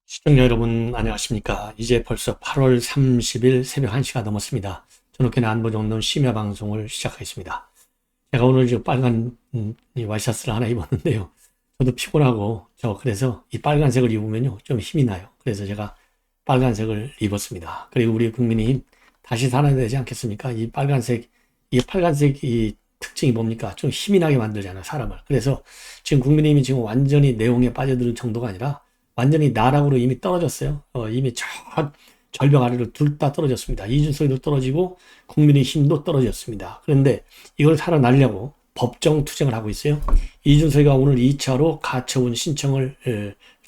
시청자 여러분 안녕하십니까. 이제 벌써 8월 30일 새벽 1시가 넘었습니다. 저녁에는 안보정론 심야 방송을 시작하겠습니다. 제가 오늘 지금 빨간 이 와이셔츠를 하나 입었는데요. 저도 피곤하고 그래서 이 빨간색을 입으면요 좀 힘이 나요. 그래서 제가 빨간색을 입었습니다. 그리고 우리 국민의힘 다시 살아야 되지 않겠습니까? 이 빨간색 이 특징이 뭡니까? 좀 힘이 나게 만들잖아요, 사람을. 그래서 지금 국민의힘이 지금 완전히 내용에 빠져드는 정도가 아니라 완전히 나락으로 이미 떨어졌어요. 이미 저 절벽 아래로 둘 다 떨어졌습니다. 이준석이도 떨어지고 국민의힘도 떨어졌습니다. 그런데 이걸 살아나려고 법정 투쟁을 하고 있어요. 이준석이가 오늘 2차로 가처분 신청을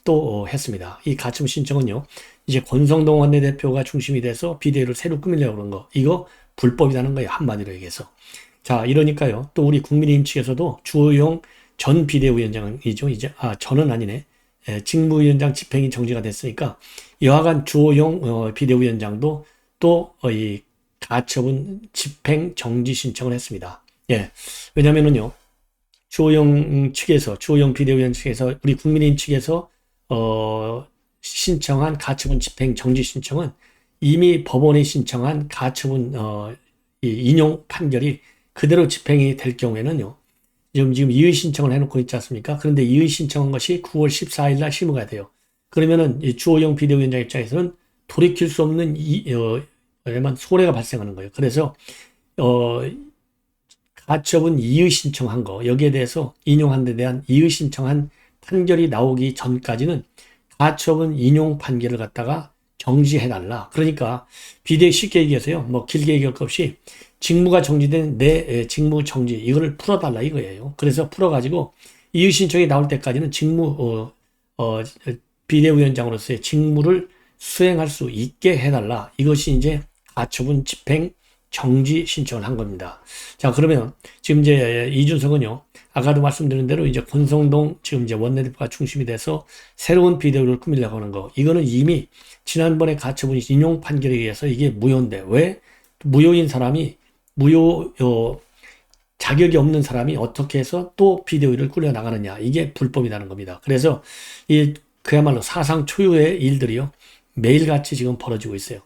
또 했습니다. 이 가처분 신청은요, 이제 권성동 원내대표가 중심이 돼서 비대위를 새로 꾸미려고 그런 거, 이거 불법이라는 거예요, 한마디로 얘기해서. 자, 이러니까요, 또 우리 국민의힘 측에서도 주호영 전 비대위원장이죠, 이제, 저는 아니네. 직무위원장 집행이 정지가 됐으니까 여하간 주호영 비대위원장도 또 이 가처분 집행 정지 신청을 했습니다. 예, 왜냐면은요, 주호영 비대위원 측에서 우리 국민의힘 측에서 신청한 가처분 집행 정지 신청은 이미 법원에 신청한 가처분 이 인용 판결이 그대로 집행이 될 경우에는요, 지금 이의 신청을 해놓고 있지 않습니까? 그런데 이의 신청한 것이 9월 14일 날 실무가 돼요. 그러면은 주호영 비대위원장 입장에서는 돌이킬 수 없는 손해가 발생하는 거예요. 그래서 가처분 이의 신청한 거, 여기에 대해서 인용한 데 대한 이의 신청한 판결이 나오기 전까지는 가처분 인용 판결을 갖다가 정지해달라. 그러니까 비대위 쉽게 얘기해서요, 뭐 길게 얘기할 것 없이 직무가 정지된 내 직무 정지 이거를 풀어달라 이거예요. 그래서 풀어가지고 이의 신청이 나올 때까지는 비대위원장으로서의 직무를 수행할 수 있게 해달라. 이것이 이제 가처분 집행 정지 신청을 한 겁니다. 자, 그러면 지금 이제 이준석은요, 아까도 말씀드린 대로 이제 권성동 지금 이제 원내대표가 중심이 돼서 새로운 비대위를 꾸미려고 하는 거, 이거는 이미 지난번에 가처분 인용 판결에 의해서 이게 무효인데, 왜 무효인 사람이 자격이 없는 사람이 어떻게 해서 또 비대위를 꾸려 나가느냐, 이게 불법이라는 겁니다. 그래서 그야말로 사상 초유의 일들이요, 매일같이 지금 벌어지고 있어요.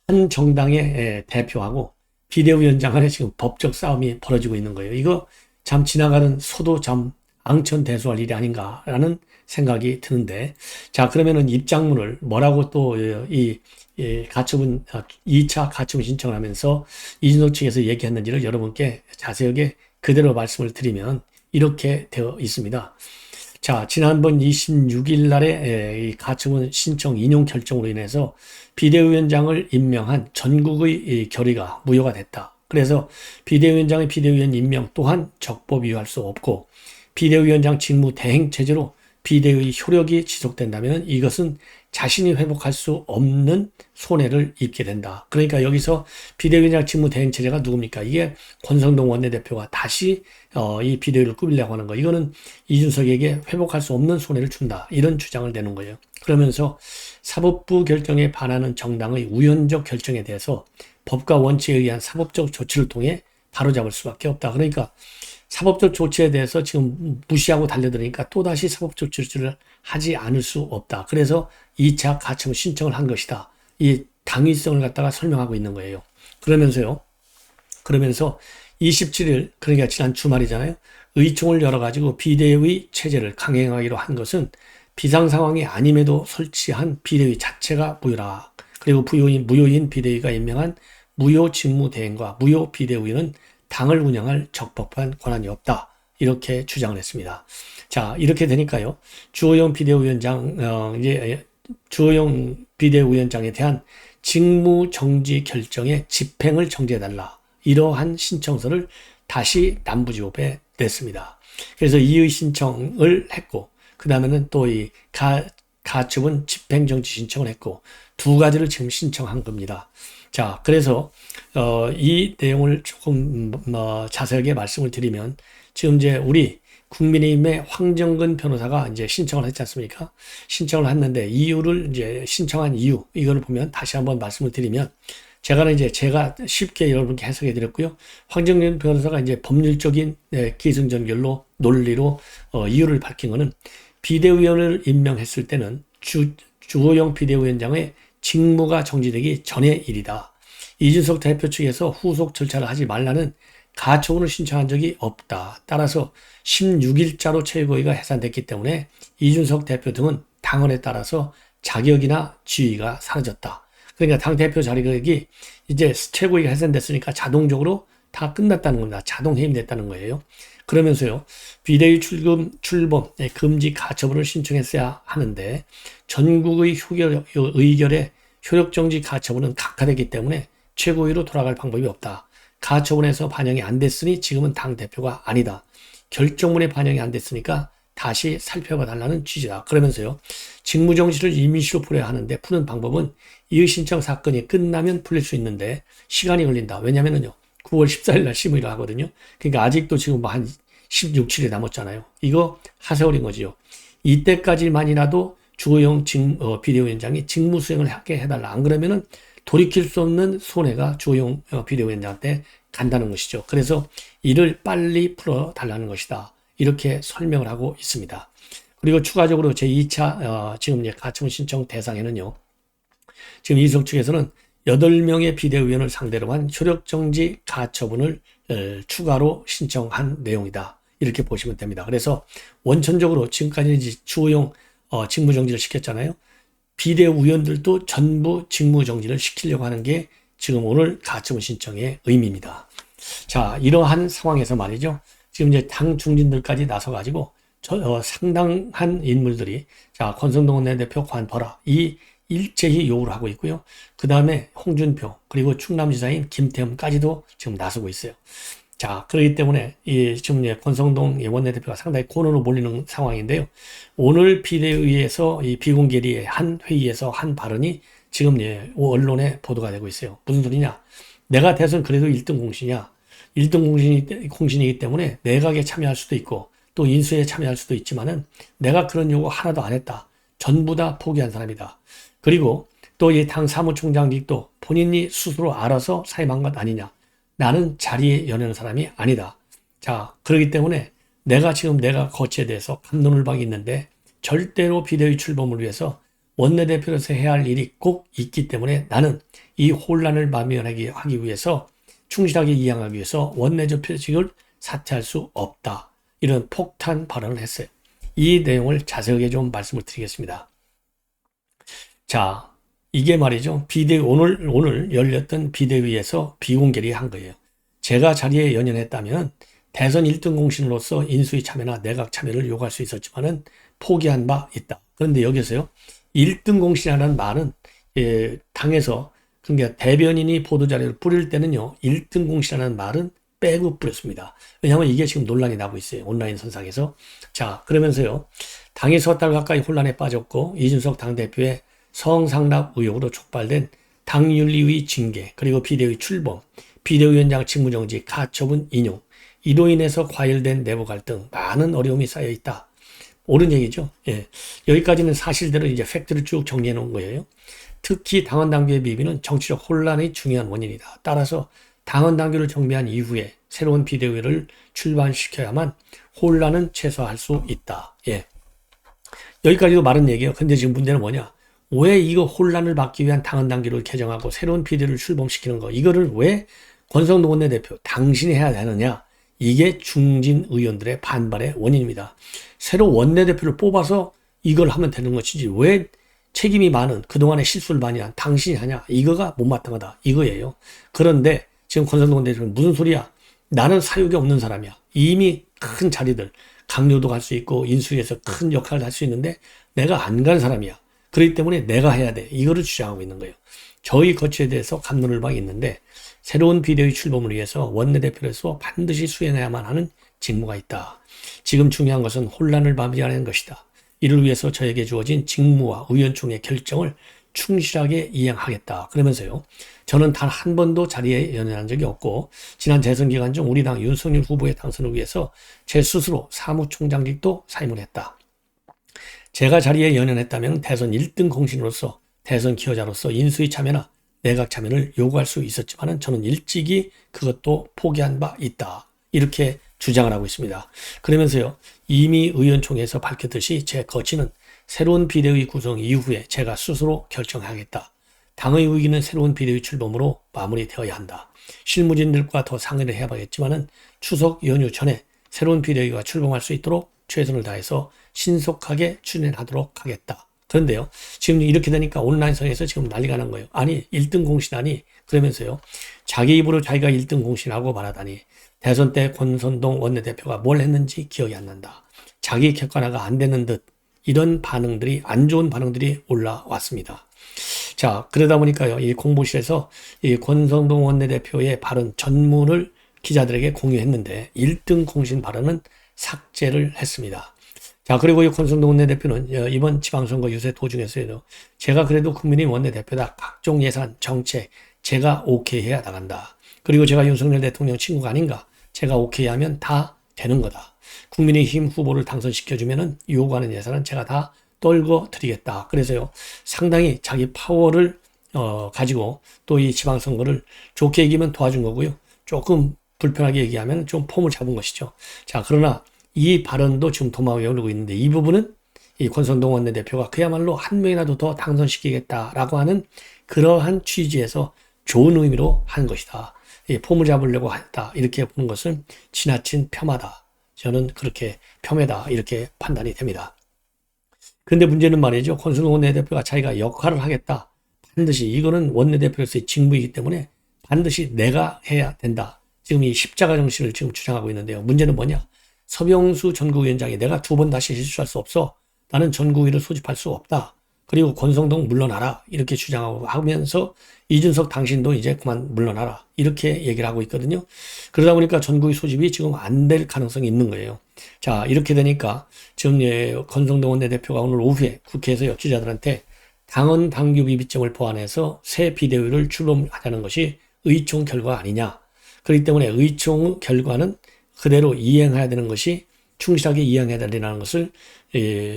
한 정당의 대표하고 비대위원장 간에 지금 법적 싸움이 벌어지고 있는 거예요. 이거 참 지나가는 소도 참 앙천대소할 일이 아닌가라는 생각이 드는데, 자, 그러면은 입장문을 뭐라고 또 가처분 2차 가처분 신청을 하면서 이준석 측에서 얘기했는지를 여러분께 자세하게 그대로 말씀을 드리면 이렇게 되어 있습니다. 자, 지난번 26일 날에 이 가처분 신청 인용 결정으로 인해서 비대위원장을 임명한 전국의 결의가 무효가 됐다. 그래서 비대위원장의 비대위원 임명 또한 적법이유할 수 없고, 비대위원장 직무 대행 체제로 비대위 효력이 지속된다면 이것은 자신이 회복할 수 없는 손해를 입게 된다. 그러니까 여기서 비대위원장 직무 대행 체제가 누굽니까? 이게 권성동 원내대표가 다시 이 비대위를 꾸미려고 하는 거. 이거는 이준석에게 회복할 수 없는 손해를 준다. 이런 주장을 내는 거예요. 그러면서 사법부 결정에 반하는 정당의 우연적 결정에 대해서 법과 원칙에 의한 사법적 조치를 통해 바로잡을 수밖에 없다. 그러니까 사법적 조치에 대해서 지금 무시하고 달려드니까 또다시 사법적 조치를 하지 않을 수 없다. 그래서 2차 가처분 신청을 한 것이다. 이 당위성을 갖다가 설명하고 있는 거예요. 그러면서 27일, 그러니까 지난 주말이잖아요, 의총을 열어가지고 비대위 체제를 강행하기로 한 것은 비상 상황이 아님에도 설치한 비대위 자체가 무효라. 그리고 무효인 비대위가 임명한 무효 직무 대행과 무효 비대위는 당을 운영할 적법한 권한이 없다. 이렇게 주장을 했습니다. 자, 이렇게 되니까요, 주호영 비대위원장에 대한 직무 정지 결정의 집행을 정지해달라. 이러한 신청서를 다시 남부지법에 냈습니다. 그래서 이의 신청을 했고, 그 다음에는 또 이 가처분 집행정지 신청을 했고, 두 가지를 지금 신청한 겁니다. 자, 그래서 이 내용을 조금 자세하게 말씀을 드리면, 지금 이제 우리 국민의힘의 황정근 변호사가 이제 신청을 했지 않습니까? 신청을 했는데 이유를 이제 신청한 이유, 이거를 보면 다시 한번 말씀을 드리면, 제가 쉽게 여러분께 해석해 드렸고요. 황정근 변호사가 이제 법률적인 기승전결로 논리로 이유를 밝힌 거는, 비대위원을 임명했을 때는 주호영 비대위원장의 직무가 정지되기 전의 일이다. 이준석 대표 측에서 후속 절차를 하지 말라는 가처분을 신청한 적이 없다. 따라서 16일자로 최고위가 해산됐기 때문에 이준석 대표 등은 당헌에 따라서 자격이나 지위가 사라졌다. 그러니까 당대표 자격이 이제 최고위가 해산됐으니까 자동적으로 다 끝났다는 겁니다. 자동 해임됐다는 거예요. 그러면서요, 비대위 출범 금지 가처분을 신청했어야 하는데 전국의 의결에 효력정지 가처분은 각하되기 때문에 최고위로 돌아갈 방법이 없다. 가처분에서 반영이 안 됐으니 지금은 당대표가 아니다. 결정문에 반영이 안 됐으니까 다시 살펴봐 달라는 취지다. 그러면서요, 직무정지를 임시로 풀어야 하는데 푸는 방법은 이의신청 사건이 끝나면 풀릴 수 있는데 시간이 걸린다. 왜냐면은요, 9월 14일 날 심의를 하거든요. 그러니까 아직도 지금 한 16, 7일 남았잖아요. 이거 하세월인 거지요. 이때까지만이라도 주호영 비대위원장이 직무 수행을 하게 해달라. 안 그러면은 돌이킬 수 없는 손해가 주호영 비대위원장한테 간다는 것이죠. 그래서 이를 빨리 풀어달라는 것이다. 이렇게 설명을 하고 있습니다. 그리고 추가적으로 제2차 지금 가처분 신청 대상에는요, 지금 이준석 측에서는 8명의 비대위원을 상대로 한 효력정지 가처분을 추가로 신청한 내용이다. 이렇게 보시면 됩니다. 그래서 원천적으로 지금까지 주호영 직무정지를 시켰잖아요. 비대위원들도 전부 직무정지를 시키려고 하는 게 지금 오늘 가처분 신청의 의미입니다. 자, 이러한 상황에서 말이죠. 지금 이제 당 중진들까지 나서가지고 상당한 인물들이 자, 권성동 원내대표 관둬라. 이 일제히 요구를 하고 있고요. 그 다음에 홍준표 그리고 충남지사인 김태흠까지도 지금 나서고 있어요. 자, 그렇기 때문에 지금 권성동 원내대표가 상당히 코너로 몰리는 상황인데요. 오늘 비대위에서 이 비공개리의 한 회의에서 한 발언이 지금 언론에 보도가 되고 있어요. 무슨 소리냐? 내가 대선 그래도 1등 공신이야. 1등 공신이기 때문에 내각에 참여할 수도 있고 또 인수에 참여할 수도 있지만은 내가 그런 요구 하나도 안 했다. 전부 다 포기한 사람이다. 그리고 또 이 당 사무총장직도 본인이 스스로 알아서 사임한 것 아니냐. 나는 자리에 연연한 사람이 아니다. 자, 그렇기 때문에 내가 거치에 대해서 갑론을박이 있는데 절대로 비대위 출범을 위해서 원내대표로서 해야 할 일이 꼭 있기 때문에 나는 이 혼란을 만면하기 위해서 충실하게 이행하기 위해서 원내대표직을 사퇴할 수 없다. 이런 폭탄 발언을 했어요. 이 내용을 자세하게 좀 말씀을 드리겠습니다. 자, 이게 말이죠. 오늘 열렸던 비대위에서 비공개를 한 거예요. 제가 자리에 연연했다면 대선 1등 공신으로서 인수위 참여나 내각 참여를 요구할 수 있었지만은 포기한 바 있다. 그런데 여기서요, 1등 공신이라는 말은 당에서 그러니까 대변인이 보도자료를 뿌릴 때는요, 1등 공신이라는 말은 빼고 뿌렸습니다. 왜냐하면 이게 지금 논란이 나고 있어요. 온라인 선상에서. 자, 그러면서요, 당이 석 달 가까이 혼란에 빠졌고 이준석 당대표의 성상납 의혹으로 촉발된 당윤리위 징계, 그리고 비대위 출범, 비대위원장 직무정지, 가처분 인용, 이로 인해서 과열된 내부 갈등, 많은 어려움이 쌓여 있다. 옳은 얘기죠. 예. 여기까지는 사실대로 이제 팩트를 쭉 정리해 놓은 거예요. 특히 당원 당규의 미비는 정치적 혼란의 중요한 원인이다. 따라서 당원 당규를 정비한 이후에 새로운 비대위를 출범시켜야만 혼란은 최소화할 수 있다. 예. 여기까지도 말은 얘기예요. 근데 지금 문제는 뭐냐? 왜 이거 혼란을 막기 위한 당헌 당규를 개정하고 새로운 비대위를 출범시키는 거, 이거를 왜 권성동 원내대표 당신이 해야 되느냐? 이게 중진 의원들의 반발의 원인입니다. 새로 원내대표를 뽑아서 이걸 하면 되는 것이지 왜 책임이 많은, 그동안에 실수를 많이 한 당신이 하냐? 이거가 못마땅하다. 이거예요. 그런데 지금 권성동 원내대표는 무슨 소리야? 나는 사육이 없는 사람이야. 이미 큰 자리들, 강요도 갈 수 있고 인수위에서 큰 역할을 할 수 있는데 내가 안 간 사람이야. 그렇기 때문에 내가 해야 돼. 이거를 주장하고 있는 거예요. 저희 거치에 대해서 갑론을박이 있는데 새로운 비대위 출범을 위해서 원내대표로서 반드시 수행해야만 하는 직무가 있다. 지금 중요한 것은 혼란을 방지하는 것이다. 이를 위해서 저에게 주어진 직무와 의원총회 결정을 충실하게 이행하겠다. 그러면서요, 저는 단 한 번도 자리에 연연한 적이 없고 지난 대선 기간 중 우리 당 윤석열 후보의 당선을 위해서 제 스스로 사무총장직도 사임을 했다. 제가 자리에 연연했다면 대선 1등 공신으로서 대선 기여자로서 인수위 참여나 내각 참여를 요구할 수 있었지만 저는 일찍이 그것도 포기한 바 있다. 이렇게 주장을 하고 있습니다. 그러면서요, 이미 의원총회에서 밝혔듯이 제 거치는 새로운 비대위 구성 이후에 제가 스스로 결정하겠다. 당의 위기는 새로운 비대위 출범으로 마무리되어야 한다. 실무진들과 더 상의를 해봐야겠지만은 추석 연휴 전에 새로운 비대위가 출범할 수 있도록 최선을 다해서 신속하게 추진하도록 하겠다. 그런데요, 지금 이렇게 되니까 온라인상에서 지금 난리가 난 거예요. 아니, 1등 공신하니? 그러면서요, 자기 입으로 자기가 1등 공신하고 말하다니, 대선 때 권선동 원내대표가 뭘 했는지 기억이 안 난다. 자기 객관화가 안 되는 듯, 이런 반응들이, 안 좋은 반응들이 올라왔습니다. 자, 그러다 보니까요, 이 공보실에서 이 권성동 원내대표의 발언 전문을 기자들에게 공유했는데 1등 공신 발언은 삭제를 했습니다. 자, 그리고 이 권성동 원내대표는 이번 지방선거 유세 도중에서도 제가 그래도 국민의힘 원내대표다. 각종 예산, 정책 제가 오케이 해야 나간다. 그리고 제가 윤석열 대통령 친구가 아닌가? 제가 오케이 하면 다 되는 거다. 국민의힘 후보를 당선시켜주면은 요구하는 예산은 제가 다 떨궈 드리겠다. 그래서요, 상당히 자기 파워를 가지고 또 이 지방선거를 좋게 얘기하면 도와준 거고요. 조금 불편하게 얘기하면 좀 폼을 잡은 것이죠. 자, 그러나 이 발언도 지금 도마 위에 오르고 있는데 이 부분은 이 권선동 원내대표가 그야말로 한 명이라도 더 당선시키겠다라고 하는 그러한 취지에서 좋은 의미로 한 것이다. 이 폼을 잡으려고 했다. 이렇게 보는 것은 지나친 폄하다. 저는 그렇게 폄훼다. 이렇게 판단이 됩니다. 근데 문제는 말이죠. 권선동 원내대표가 자기가 역할을 하겠다. 반드시 이거는 원내대표로서의 직무이기 때문에 반드시 내가 해야 된다. 지금 이 십자가 정신을 지금 주장하고 있는데요. 문제는 뭐냐? 서병수 전국위원장이 내가 2번 다시 실수할 수 없어. 나는 전국위를 소집할 수 없다. 그리고 권성동 물러나라. 이렇게 주장하고 하면서 이준석 당신도 이제 그만 물러나라. 이렇게 얘기를 하고 있거든요. 그러다 보니까 전국위 소집이 지금 안 될 가능성이 있는 거예요. 자, 이렇게 되니까 지금 권성동 원내대표가 오늘 오후에 국회에서 기자들한테 당헌 당규 비비점을 보완해서 새 비대위를 출범하자는 것이 의총 결과 아니냐. 그렇기 때문에 의총 결과는 그대로 이행해야 되는 것이 충실하게 이행해야 된다는 것을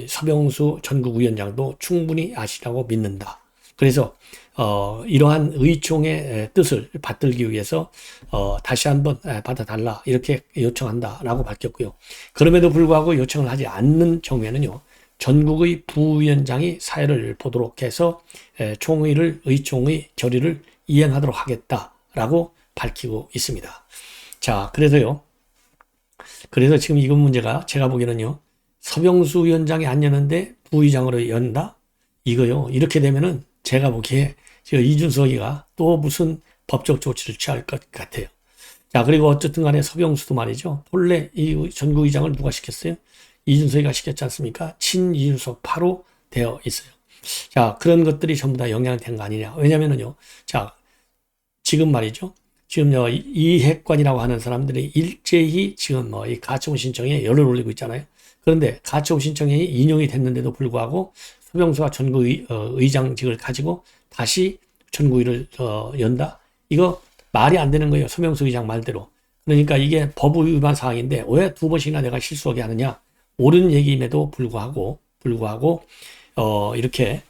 서병수 전국위원장도 충분히 아시라고 믿는다. 그래서 이러한 의총의 뜻을 받들기 위해서 다시 한번 받아달라 이렇게 요청한다라고 밝혔고요. 그럼에도 불구하고 요청을 하지 않는 경우에는요. 전국의 부위원장이 사회를 보도록 해서 의총의 결의를 이행하도록 하겠다라고 밝히고 있습니다. 자, 그래서 지금 이건 문제가 제가 보기에는요. 서병수 위원장이 안 여는데 부의장으로 연다? 이거요. 이렇게 되면은 제가 보기에 이준석이가 또 무슨 법적 조치를 취할 것 같아요. 자, 그리고 어쨌든 간에 서병수도 말이죠. 본래 이 전국의장을 누가 시켰어요? 이준석이가 시켰지 않습니까? 친이준석 파로 되어 있어요. 자, 그런 것들이 전부 다 영향이 된 거 아니냐. 왜냐면은요. 자, 지금 말이죠. 지금 이핵관이라고 하는 사람들이 일제히 지금 이 가처분 신청에 열을 올리고 있잖아요. 그런데 가처분 신청이 인용이 됐는데도 불구하고 서병수가 전국의장직을 가지고 다시 전국위를 연다? 이거 말이 안 되는 거예요. 서병수 의장 말대로. 그러니까 이게 법 위반 사항인데 왜 2번씩이나 내가 실수하게 하느냐? 옳은 얘기임에도 불구하고 이렇게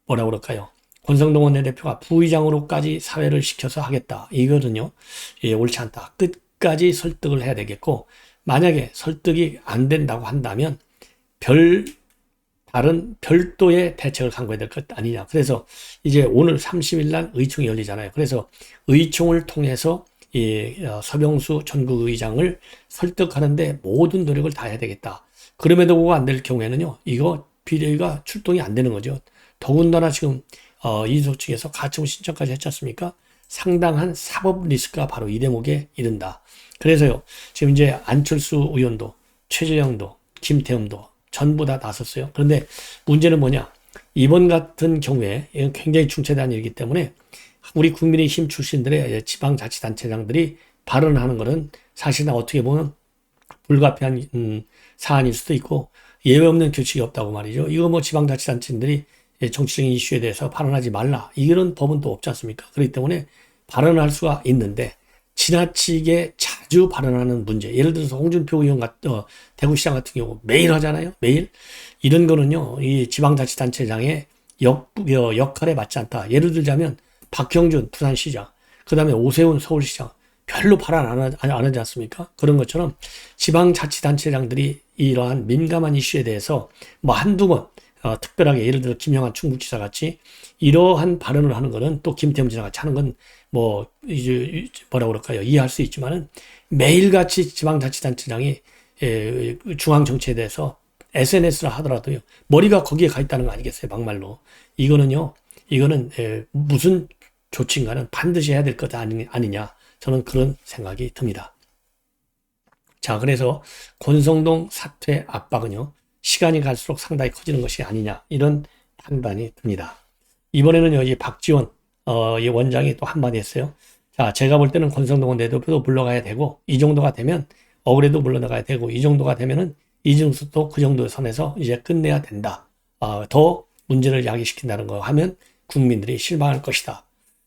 뭐라 그럴까요? 권성동 원내대표가 부의장으로까지 사회를 시켜서 하겠다. 이거는요. 옳지 않다. 끝까지 설득을 해야 되겠고 만약에 설득이 안 된다고 한다면 다른 별도의 대책을 강구해야 될 것 아니냐. 그래서 이제 오늘 30일 날 의총이 열리잖아요. 그래서 의총을 통해서 서병수 전국의장을 설득하는데 모든 노력을 다 해야 되겠다. 그럼에도 그거 안 될 경우에는요. 이거 비대위가 출동이 안 되는 거죠. 더군다나 지금 이준석 측에서 가처분 신청까지 했지 않습니까? 상당한 사법 리스크가 바로 이 대목에 이른다. 그래서요. 지금 이제 안철수 의원도 최재형도 김태흠도 전부 다 나섰어요. 그런데 문제는 뭐냐? 이번 같은 경우에 이건 굉장히 중차대한 일이기 때문에 우리 국민의힘 출신들의 지방자치단체장들이 발언하는 것은 사실은 어떻게 보면 불가피한 사안일 수도 있고 예외 없는 규칙이 없다고 말이죠. 이거 뭐 지방자치단체들이 정치적인 이슈에 대해서 발언하지 말라. 이런 법은 또 없지 않습니까? 그렇기 때문에 발언할 수가 있는데 지나치게 자주 발언하는 문제. 예를 들어서 홍준표 의원 대구시장 같은 경우 매일 하잖아요. 매일. 이런 거는요. 이 지방자치단체장의 역할에 맞지 않다. 예를 들자면 박형준 부산시장, 그 다음에 오세훈 서울시장 별로 발언 안 하지 않습니까? 그런 것처럼 지방자치단체장들이 이러한 민감한 이슈에 대해서 뭐 한두 번 특별하게 예를 들어 김영한 충북지사 같이 이러한 발언을 하는 거는 또 김태흠 지사 같이 하는 건 뭐 이제 뭐라 그럴까요? 이해할 수 있지만은 매일같이 지방자치단체장이 중앙 정치에 대해서 SNS를 하더라도요. 머리가 거기에 가 있다는 거 아니겠어요? 막말로. 이거는 무슨 조치인가는 반드시 해야 될 것 아니냐. 저는 그런 생각이 듭니다. 자, 그래서 권성동 사퇴 압박은요. 시간이 갈수록 상당히 커지는 것이 아니냐. 이런 판단이 듭니다. 이번에는요. 이 박지원 이 원장이 또 한마디 했어요. 자, 제가 볼 때는 권성동은 내대표도 물러가야 되고 이 정도가 되면 억울해도 물러나가야 되고 이 정도가 되면은 이준석도 그 정도의 선에서 이제 끝내야 된다. 더 문제를 야기시킨다는 거 하면 국민들이 실망할 것이다.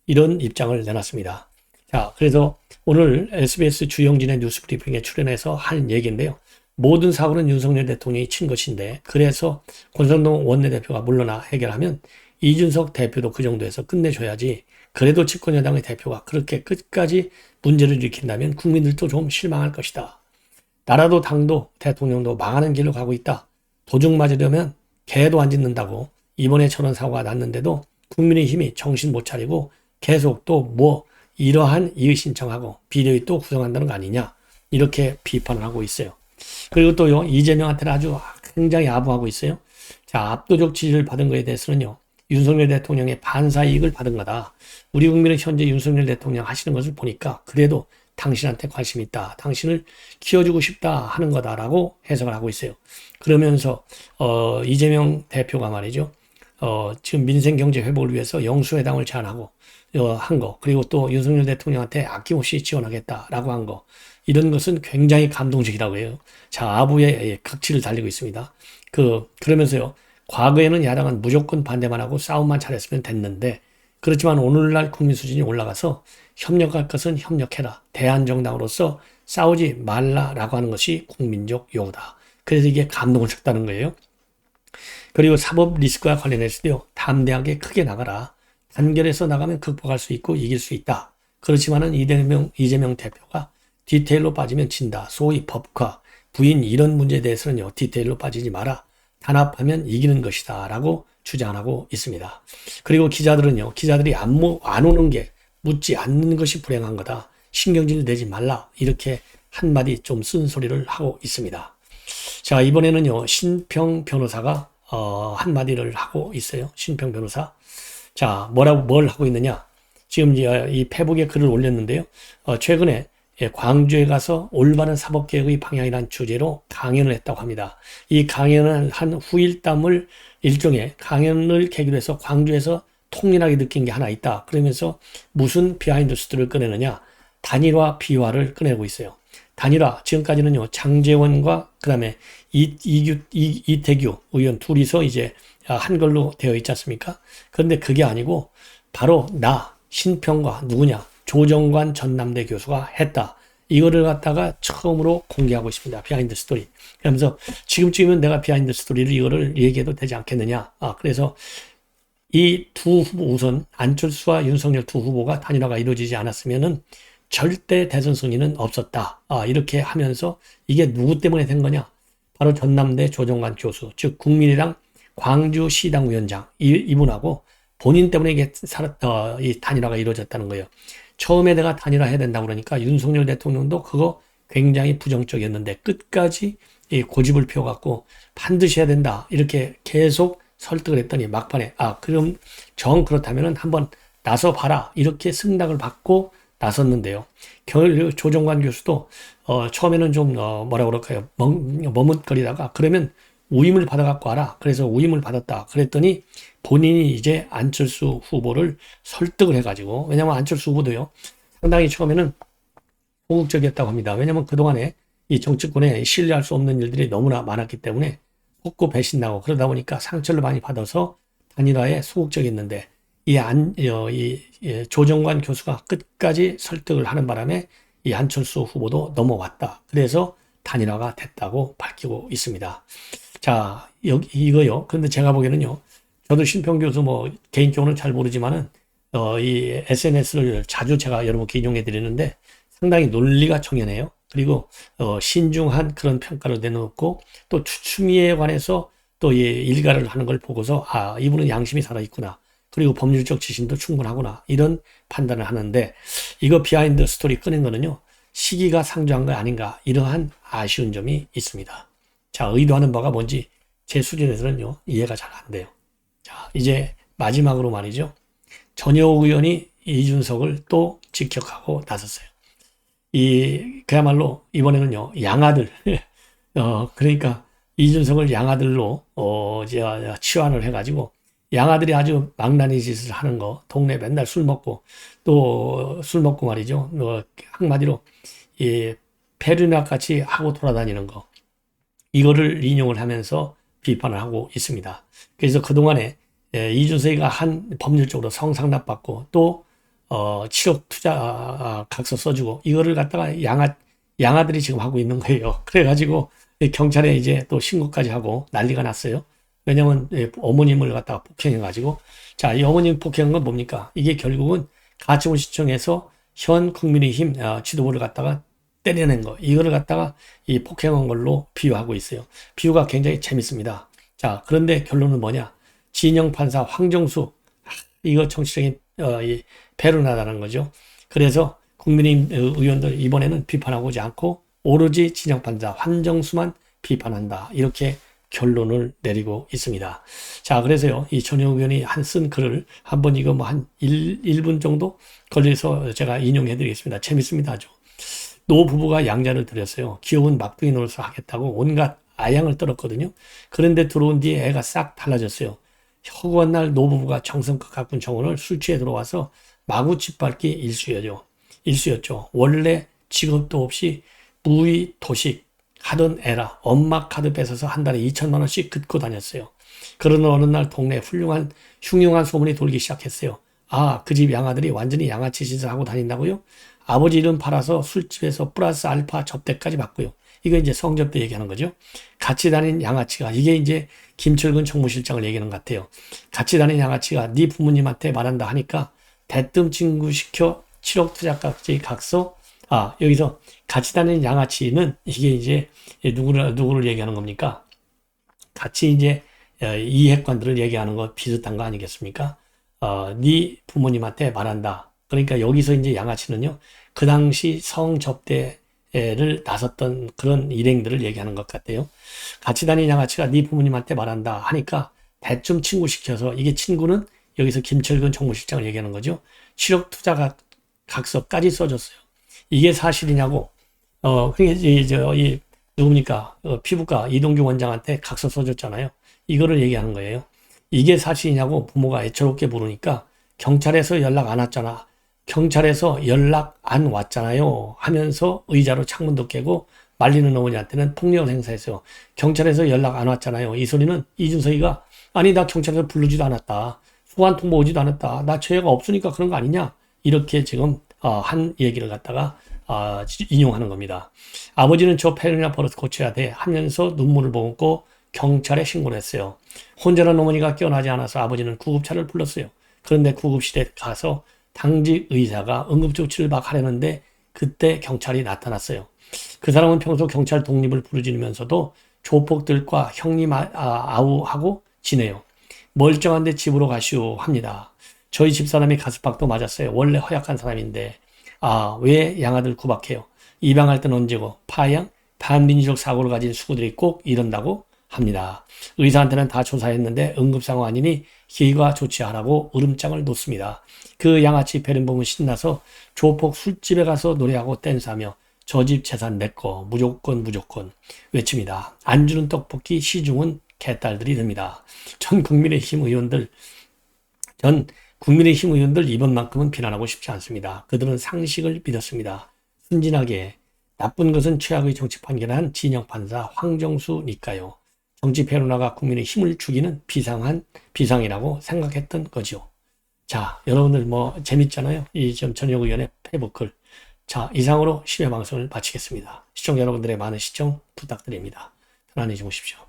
이런 입장을 내놨습니다. 자, 그래서 오늘 SBS 주영진의 뉴스브리핑에 출연해서 한 얘기인데요. 모든 사고는 윤석열 대통령이 친 것인데 그래서 권성동 원내대표가 물러나 해결하면 이준석 대표도 그 정도에서 끝내줘야지. 그래도 집권여당의 대표가 그렇게 끝까지 문제를 일으킨다면 국민들도 좀 실망할 것이다. 나라도 당도 대통령도 망하는 길로 가고 있다. 도중 맞으려면 개도 안 짖는다고 이번에 저런 사고가 났는데도 국민의힘이 정신 못 차리고 계속 또 뭐 이러한 이의 신청하고 비대위 또 구성한다는 거 아니냐. 이렇게 비판을 하고 있어요. 그리고 또요 이재명한테는 아주 굉장히 아부하고 있어요. 자, 압도적 지지를 받은 것에 대해서는요. 윤석열 대통령의 반사 이익을 받은 거다. 우리 국민은 현재 윤석열 대통령 하시는 것을 보니까 그래도 당신한테 관심이 있다. 당신을 키워주고 싶다 하는 거다라고 해석을 하고 있어요. 그러면서 이재명 대표가 말이죠. 지금 민생 경제 회복을 위해서 영수회담을 제안하고 한 거. 그리고 또 윤석열 대통령한테 아낌없이 지원하겠다라고 한 거. 이런 것은 굉장히 감동적이라고 해요. 자, 아부의 극치를 달리고 있습니다. 그러면서요. 과거에는 야당은 무조건 반대만 하고 싸움만 잘했으면 됐는데 그렇지만 오늘날 국민 수준이 올라가서 협력할 것은 협력해라. 대한정당으로서 싸우지 말라라고 하는 것이 국민적 요구다. 그래서 이게 감동을 줬다는 거예요. 그리고 사법 리스크와 관련해서도요. 담대하게 크게 나가라. 단결해서 나가면 극복할 수 있고 이길 수 있다. 그렇지만은 이재명 대표가 디테일로 빠지면 진다. 소위 법과 부인 이런 문제에 대해서는요. 디테일로 빠지지 마라. 단합하면 이기는 것이다 라고 주장하고 있습니다. 그리고 기자들이 안 오는 게 묻지 않는 것이 불행한 거다. 신경질 내지 말라. 이렇게 한마디 좀 쓴소리를 하고 있습니다. 자, 이번에는요, 신평 변호사가, 한마디를 하고 있어요. 신평 변호사. 자, 뭘 하고 있느냐. 지금 이 페북에 글을 올렸는데요. 최근에 광주에 가서 올바른 사법개혁의 방향이라는 주제로 강연을 했다고 합니다. 이 강연을 한 후일담을 일종의 강연을 계기로 해서 광주에서 통일하게 느낀 게 하나 있다. 그러면서 무슨 비하인드 스토리를 꺼내느냐. 단일화 비화를 꺼내고 있어요. 단일화 지금까지는요. 장제원과 그다음에 이태규 의원 둘이서 이제 한걸로 되어 있지 않습니까? 그런데 그게 아니고 바로 신평과 누구냐. 조정관 전남대 교수가 했다. 이거를 갖다가 처음으로 공개하고 있습니다. 비하인드 스토리. 그러면서 지금쯤이면 내가 비하인드 스토리를 이거를 얘기해도 되지 않겠느냐. 그래서 이 두 후보 우선 안철수와 윤석열 두 후보가 단일화가 이루어지지 않았으면은 절대 대선 승리는 없었다. 이렇게 하면서 이게 누구 때문에 된 거냐? 바로 전남대 조정관 교수, 즉 국민의당 광주시당 위원장 이분하고 본인 때문에 이게 이 단일화가 이루어졌다는 거예요. 처음에 내가 단일화 해야 된다고 그러니까 윤석열 대통령도 그거 굉장히 부정적이었는데 끝까지 이 고집을 펴갖고 반드시 해야 된다. 이렇게 계속 설득을 했더니 막판에 그럼 그렇다면은 한번 나서 봐라. 이렇게 승낙을 받고 나섰는데요. 조정관 교수도 처음에는 좀 뭐라 그럴까요? 머뭇거리다가 그러면 우임을 받아갖고 와라. 그래서 우임을 받았다. 그랬더니 본인이 이제 안철수 후보를 설득을 해가지고 왜냐면 안철수 후보도요. 상당히 처음에는 소극적이었다고 합니다. 왜냐면 그동안에 이 정치권에 신뢰할 수 없는 일들이 너무나 많았기 때문에 혹고 배신나고 그러다 보니까 상처를 많이 받아서 단일화에 소극적이었는데 이 조정관 교수가 끝까지 설득을 하는 바람에 이 안철수 후보도 넘어왔다. 그래서 단일화가 됐다고 밝히고 있습니다. 자, 이거요. 근데 제가 보기에는요. 저도 신평 교수 개인적으로는 잘 모르지만은 이 SNS를 자주 제가 여러분께 인용해 드리는데 상당히 논리가 청연해요. 그리고 신중한 그런 평가를 내놓고 또 추추미에 관해서 또 일가를 하는 걸 보고서 이분은 양심이 살아있구나. 그리고 법률적 지심도 충분하구나. 이런 판단을 하는데 이거 비하인드 스토리 꺼낸 거는요. 시기가 상조한 거 아닌가. 이러한 아쉬운 점이 있습니다. 자, 의도하는 바가 뭔지 제 수준에서는요. 이해가 잘 안 돼요. 자, 이제 마지막으로 말이죠. 전효 의원이 이준석을 또 직격하고 나섰어요. 그야말로 이번에는요. 양아들 그러니까 이준석을 양아들로 치환을 해가지고 양아들이 아주 망나니 짓을 하는 거, 동네 맨날 술 먹고 또 술 먹고 말이죠. 한마디로 페르낙 같이 하고 돌아다니는 거, 이거를 인용을 하면서 비판을 하고 있습니다. 그래서 그동안에 이준석이가 한 법률적으로 성상납 받고 또 7억 투자 각서 써주고 이거를 갖다가 양아들이 지금 하고 있는 거예요. 그래가지고 경찰에 이제 또 신고까지 하고 난리가 났어요. 왜냐면 어머님을 갖다가 폭행해가지고 자, 이 어머님 폭행한 건 뭡니까? 이게 결국은 가처분 신청해서 현 국민의힘 지도부를 갖다가 때려낸 거, 이거를 갖다가 이 폭행한 걸로 비유하고 있어요. 비유가 굉장히 재밌습니다. 자, 그런데 결론은 뭐냐? 진영 판사 황정수, 이거 정치적인 배려나다는 거죠. 그래서 국민의힘 의원들 이번에는 비판하고 오지 않고 오로지 진영 판사 황정수만 비판한다. 이렇게 결론을 내리고 있습니다. 자, 그래서요, 이 전효 의원이 쓴 글을 한번 이거 뭐 한 1분 정도 걸려서 제가 인용해 드리겠습니다. 재밌습니다. 아주. 노 부부가 양자를 들였어요. 귀여운 막둥이 노릇을 하겠다고 온갖 아양을 떨었거든요. 그런데 들어온 뒤에 애가 싹 달라졌어요. 허구한 날 노 부부가 정성껏 가꾼 정원을 술 취해 들어와서 마구 짓밟기 일쑤였죠. 원래 직업도 없이 무의 도식 하던 애라 엄마 카드 뺏어서 한 달에 2천만 원씩 긋고 다녔어요. 그러는 어느 날 동네에 흉흉한 소문이 돌기 시작했어요. 그 집 양아들이 완전히 양아치 짓을 하고 다닌다고요? 아버지 이름 팔아서 술집에서 플러스 알파 접대까지 받고요. 이거 이제 성접대 얘기하는 거죠. 같이 다닌 양아치가, 이게 이제 김철근 정무실장을 얘기하는 것 같아요. 같이 다닌 양아치가 네 부모님한테 말한다 하니까 대뜸 친구시켜 7억 투자까지 각서. 여기서 같이 다니는 양아치는 이게 이제 누구를 얘기하는 겁니까? 같이 이제 이해관들을 얘기하는 거 비슷한 거 아니겠습니까? 네 부모님한테 말한다. 그러니까 여기서 이제 양아치는요, 그 당시 성접대를 나섰던 그런 일행들을 얘기하는 것 같아요. 같이 다니는 양아치가 네 부모님한테 말한다 하니까 대충 친구시켜서, 이게 친구는 여기서 김철근 정무실장을 얘기하는 거죠. 7억 투자 각서까지 써줬어요. 이게 사실이냐고, 누굽니까? 피부과 이동규 원장한테 각서 써줬잖아요. 이거를 얘기하는 거예요. 이게 사실이냐고 부모가 애처롭게 물으니까 경찰에서 연락 안 왔잖아. 경찰에서 연락 안 왔잖아요. 하면서 의자로 창문도 깨고 말리는 어머니한테는 폭력을 행사했어요. 경찰에서 연락 안 왔잖아요. 이 소리는 이준석이가 아니 나 경찰에서 부르지도 않았다. 소환 통보 오지도 않았다. 나 죄가 없으니까 그런 거 아니냐. 이렇게 지금 한 얘기를 갖다가 인용하는 겁니다. 아버지는 저 패륜이나 버릇 고쳐야 돼 하면서 눈물을 머금고 경찰에 신고를 했어요. 혼자는 어머니가 깨어나지 않아서 아버지는 구급차를 불렀어요. 그런데 구급실에 가서 당직 의사가 응급조치를 막 하려는데 그때 경찰이 나타났어요. 그 사람은 평소 경찰 독립을 부르짖으면서도 조폭들과 형님 아우하고 지내요. 멀쩡한데 집으로 가시오 합니다. 저희 집사람이 가스박도 맞았어요. 원래 허약한 사람인데 왜 양아들 구박해요? 입양할 땐 언제고 파양? 반민주적 사고를 가진 수구들이 꼭 이런다고 합니다. 의사한테는 다 조사했는데 응급상황 아니니 기가 조치하라고 으름장을 놓습니다. 그 양아치 배른범은 신나서 조폭 술집에 가서 노래하고 댄스하며 저 집 재산 내꺼 무조건 외칩니다. 안 주는 떡볶이 시중은 개딸들이 됩니다. 전 국민의힘 의원들 이번만큼은 비난하고 싶지 않습니다. 그들은 상식을 믿었습니다. 순진하게 나쁜 것은 최악의 정치 판결을 한 진영 판사 황정수니까요. 정치 페루나가 국민의 힘을 죽이는 비상이라고 생각했던 거죠. 자, 여러분들 뭐 재밌잖아요. 이 전효 의원의 페이북글. 자, 이상으로 10회 방송을 마치겠습니다. 시청자 여러분들의 많은 시청 부탁드립니다. 편안히 주무십시오.